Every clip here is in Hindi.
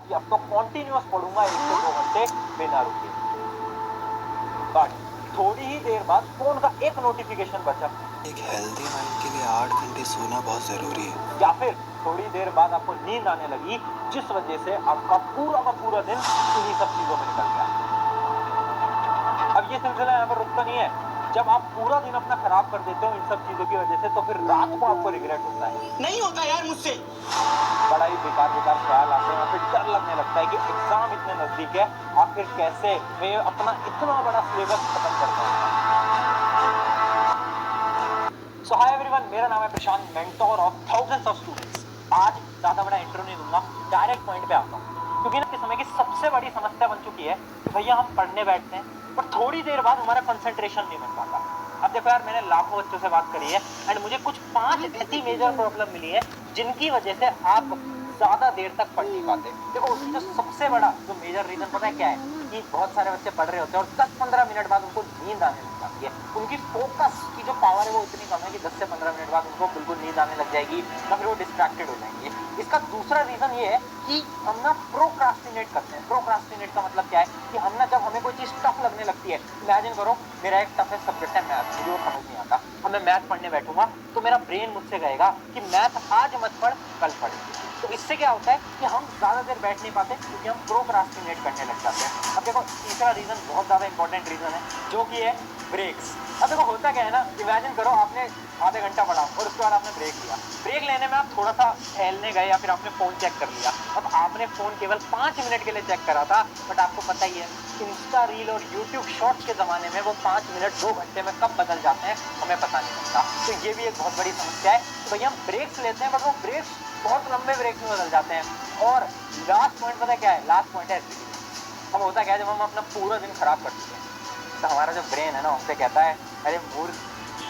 कि अब तो कॉन्टिन्यूअस पढ़ूंगा 1 से 2 घंटे बिना रुके। बट थोड़ी ही देर बाद फोन का एक नोटिफिकेशन बचा। एक हेल्दी माइंड के लिए 8 घंटे सोना बहुत जरूरी है। या फिर थोड़ी देर बाद आपको नींद आने लगी, जिस वजह से आपका पूरा का पूरा दिन इन्हीं सब चीजों में निकल गया। अब ये सिलसिला यहाँ पर रुकता नहीं है। जब आप पूरा दिन अपना खराब कर देते हो इन सब चीजों की वजह से, तो फिर रात को आपको रिग्रेट होता है। नहीं होता यार मुझसे। बड़ा ही बेकार बेकार ख्याल आते हैं, फिर डर लगने लगता है कि एग्जाम इतने नजदीक है, आखिर कैसे मैं अपना इतना बड़ा सिलेबस खत्म कर पाऊंगा। सो हाय एवरीवन, मेरा नाम है Prashant, mentor of thousands of students. आज ज्यादा बड़ा इंट्रो नहीं दूंगा, डायरेक्ट पॉइंट पे आता हूँ, क्योंकि ना इस समय की सबसे बड़ी समस्या बन चुकी है कि भैया हम पढ़ने बैठते हैं पर थोड़ी देर बाद हमारा कंसंट्रेशन नहीं बन पाता। अब देखो यार, मैंने लाखों बच्चों से बात करी है एंड मुझे कुछ 5 ऐसी मेजर प्रॉब्लम मिली है जिनकी वजह से आप ज्यादा देर तक पढ़ नहीं पाते। देखो उसकी जो सबसे बड़ा जो मेजर रीजन पता है क्या है, कि बहुत सारे बच्चे पढ़ रहे होते हैं और 10-15 मिनट बाद उनको नींद आने लग जाती है। उनकी फोकस की जो पावर है वो इतनी कम है कि 10 से 15 मिनट बाद उनको बिल्कुल नींद आने लग जाएगी या फिर वो डिस्ट्रैक्टेड हो जाएंगे। इसका दूसरा रीजन ये है कि हम ना प्रोक्रास्टिनेट करते हैं। प्रोक्रास्टिनेट का मतलब क्या है कि हम ना, जब हमें कोई चीज टफ लगने लगती है, इमेजिन करो मेरा एक टफेस्ट सब्जेक्ट है मैथ, मुझे वो समझ नहीं आता, अब मैं मैथ पढ़ने बैठूंगा तो मेरा ब्रेन मुझसे कहेगा कि मैथ आज मत पढ़, कल पढ़ेंगे। तो इससे क्या होता है कि हम ज्यादा देर बैठ नहीं पाते क्योंकि हम प्रोक्रास्टिनेट करने लग जाते हैं। अब देखो तीसरा रीजन बहुत ज्यादा इंपॉर्टेंट रीजन है, जो कि है ब्रेक्स। अब देखो होता क्या है ना, इमेजिन करो आपने आधे घंटा पढ़ा और उसके बाद आपने ब्रेक लिया। ब्रेक लेने में आप थोड़ा सा टहलने गए या फिर आपने फोन चेक कर लिया। अब आपने फोन केवल 5 मिनट के लिए चेक करा था, बट आपको पता ही है इंस्टा रील और यूट्यूब शॉर्ट्स के जमाने में वो 5 मिनट 2 घंटे में कब बदल जाते हैं हमें पता नहीं लगता। तो ये भी एक बहुत बड़ी समस्या है। तो भैया हम ब्रेक्स लेते हैं बट वो ब्रेक्स बहुत लंबे ब्रेक में बदल जाते हैं। और लास्ट पॉइंट पता है क्या है? लास्ट पॉइंट है अब होता क्या है, जब हम अपना पूरा दिन खराब कर चुके हैं तो हमारा जो ब्रेन है ना हमसे कहता है, अरे मूर्ख,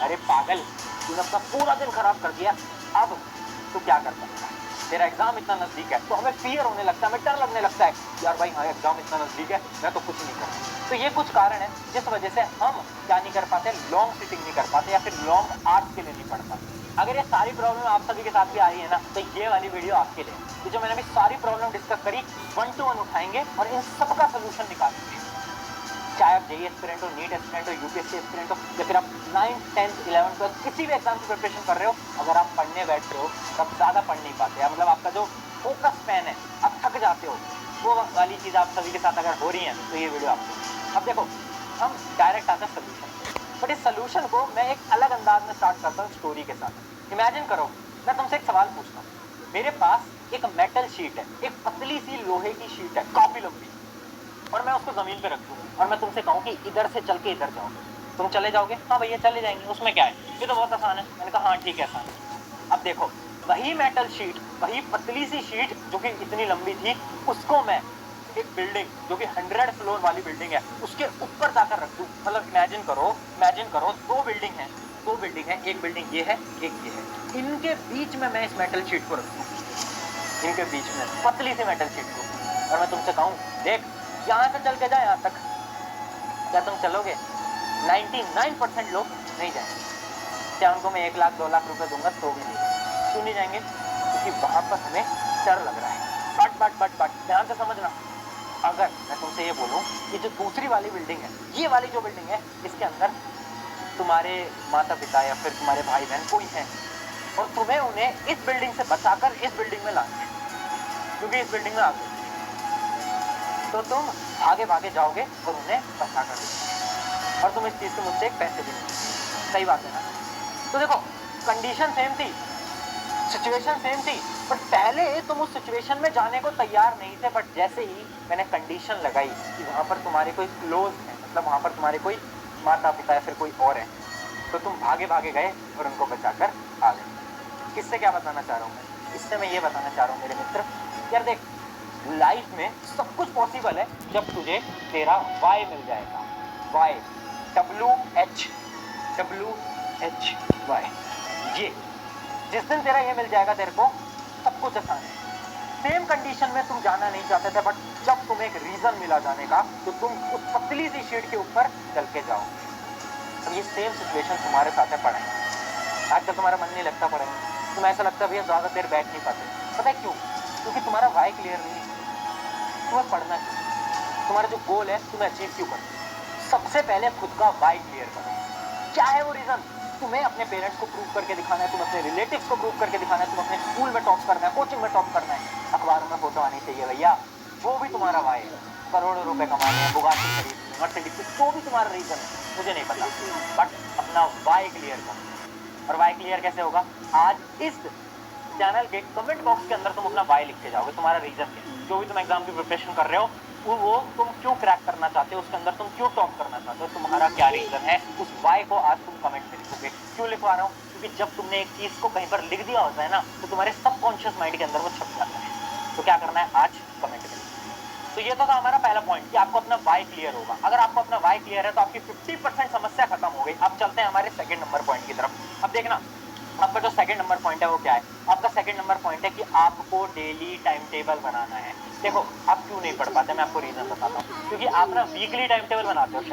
अरे पागल, तूने अपना पूरा दिन खराब कर दिया, अब तू क्या कर सकता है, तेरा एग्जाम इतना नजदीक है। तो हमें फियर होने लगता है, हमें डर लगने लगता है, यार भाई हाँ एग्जाम इतना नजदीक है, मैं तो कुछ नहीं कर रहा। तो ये कुछ कारण है जिस वजह से हम क्या नहीं कर पाते, लॉन्ग सिटिंग नहीं कर पाते या फिर लॉन्ग आवर्स के लिए नहीं पढ़ पाते। अगर ये सारी प्रॉब्लम आप सभी के साथ भी आ रही है ना, तो ये वाली वीडियो आपके लिए। ये जो मैंने अभी सारी प्रॉब्लम डिस्कस करी 1 to 1 उठाएंगे और इन सबका सोल्यूशन निकालेंगे। चाहे आप जेईई एस्पिरेंट हो, नीट एस्पिरेंट हो, यूपीएससी एस्पिरेंट हो, या फिर आप 9th 10th 11th 12th किसी भी एग्जाम की प्रिपरेशन कर रहे हो, अगर आप पढ़ने बैठ रहे हो तो आप ज्यादा पढ़ नहीं पाते, या मतलब आपका जो फोकस स्पैन है, आप थक जाते हो, वो वाली चीज आप सभी के साथ अगर हो रही है तो ये वीडियो आपको। अब देखो हम डायरेक्ट आते हैं सोल्यूशन, बट इस सोल्यूशन को मैं एक अलग अंदाज में स्टार्ट करता हूँ स्टोरी के साथ। इमेजिन करो मैं तुमसे एक सवाल पूछता हूँ, मेरे पास एक मेटल शीट है, एक पतली सी लोहे की शीट है काफी लंबी, और मैं उसको जमीन पे रख दूं और मैं तुमसे कहूं कि इधर से चल के इधर जाओ, तुम चले जाओगे? हाँ भैया चले जाएंगे, उसमें क्या है, ये तो बहुत आसान है। मैंने कहा हाँ ठीक है आसान है। अब देखो वही मेटल शीट, वही पतली सी शीट जो कि इतनी लंबी थी, उसको मैं एक बिल्डिंग जो कि 100 फ्लोर वाली बिल्डिंग है उसके ऊपर जाकर रख दूं। मतलब इमेजिन करो 2 बिल्डिंग है, 2 बिल्डिंग है, एक बिल्डिंग ये है एक ये है, इनके बीच में मैं इस मेटल शीट को रख दूं, इनके बीच में पतली सी मेटल शीट को, और मैं तुमसे कहूं देख यहाँ से चल के जाए यहाँ तक, क्या तुम चलोगे? 99% लोग नहीं जाएंगे। क्या उनको मैं 1 लाख 2 लाख रुपए दूंगा तो भी नहीं? क्यों नहीं जाएंगे? क्योंकि वहां पर हमें डर लग रहा है। बट ध्यान से समझना, अगर मैं तुमसे ये बोलूं कि जो दूसरी वाली बिल्डिंग है, ये वाली जो बिल्डिंग है, इसके अंदर तुम्हारे माता पिता या फिर तुम्हारे भाई बहन कोई है और तुम्हें उन्हें इस बिल्डिंग से बचाकर इस बिल्डिंग में लाना है, क्योंकि इस बिल्डिंग में आग लगी, तो तुम भागे भागे जाओगे और उन्हें बचा कर दोगे और तुम इस चीज को मुझसे एक पैसे भी नहीं। सही बात है ना? तो देखो कंडीशन सेम थी, सिचुएशन सेम थी, बट पहले तुम उस सिचुएशन में जाने को तैयार नहीं थे, बट जैसे ही मैंने कंडीशन लगाई कि वहां पर तुम्हारे कोई क्लोज है, मतलब वहां पर तुम्हारे कोई माता पिता या फिर कोई और है, तो तुम भागे भागे गए और उनको बचाकर आ गए। किससे क्या बताना चाह रहा हूँ मैं? इससे मैं ये बताना चाह रहा हूँ मेरे मित्र, यार देख लाइफ में सब कुछ पॉसिबल है जब तुझे तेरा वाई मिल जाएगा। वाई, WHWHY, ये जिस दिन तेरा ये मिल जाएगा तेरे को, सब कुछ आसान है। सेम कंडीशन में तुम जाना नहीं चाहते थे, बट जब तुम्हें एक रीजन मिला जाने का तो तुम उस पतली सी शीट के ऊपर चल के जाओ। अब ये सेम सिचुएशन तुम्हारे साथ है पढ़ाई। आजकल तुम्हारा मन नहीं लगता पढ़ाई में, तुम्हें ऐसा लगता है भैया ज्यादा देर बैठ नहीं पाते। पता है क्यों? क्योंकि तुम्हारा वाई क्लियर नहीं है। तुम्हें पढ़ना चाहिए, तुम्हारा जो गोल है तुम्हें अचीव क्यों करना है। सबसे पहले खुद का वाई क्लियर करो, क्या है वो रीजन। तुम्हें अपने पेरेंट्स को प्रूव करके दिखाना है, तुम्हें अपने रिलेटिव्स को प्रूव करके दिखाना है, तुम्हें अपने स्कूल में टॉप करना है, कोचिंग में टॉप करना है, अखबारों में फोटो आनी चाहिए भैया, वो भी तुम्हारा वाई है। करोड़ों रुपए कमाने हैं, बुगाटी खरीदनी, मर्सिडीज, तो भी तुम्हारा रीजन है, मुझे नहीं पता, बट अपना वाई क्लियर करो। और वाई क्लियर कैसे होगा, आज इस चैनल के कमेंट बॉक्स के अंदर तुम अपना वाई लिख के जाओगे, तुम्हारा रीजन क्या है, जो भी तुम एग्जाम की प्रिपरेशन कर रहे हो वो तुम क्यों क्रैक करना चाहते हो, उसके अंदर तुम क्यों टॉप करना चाहते हो, तुम्हारा क्या रीजन है, उस वाई को आज तुम कमेंट में लिखोगे। क्यों लिखवा रहा हूँ, क्योंकि जब तुमने एक चीज को कहीं पर लिख दिया होता है ना, तो तुम्हारे सबकॉन्शियस माइंड के अंदर वो छप जाता है। तो क्या करना है, आज कमेंट में। तो ये तो था हमारा पहला पॉइंट कि आपको अपना वाई क्लियर होगा। अगर आपको अपना वाई क्लियर है तो आपकी 50% समस्या खत्म हो गई। अब चलते हैं हमारे सेकंड नंबर पॉइंट की तरफ। अब देखना आपका जो सेकंड नंबर पॉइंट है वो क्या है। आपका सेकंड नंबर पॉइंट है कि आपको डेली टाइम टेबल बनाना है। देखो आप क्यों नहीं पढ़ पाते, मैं आपको रीजन बताता हूँ, क्योंकि आप ना वीकली टाइम टेबल बनाते हो शायद।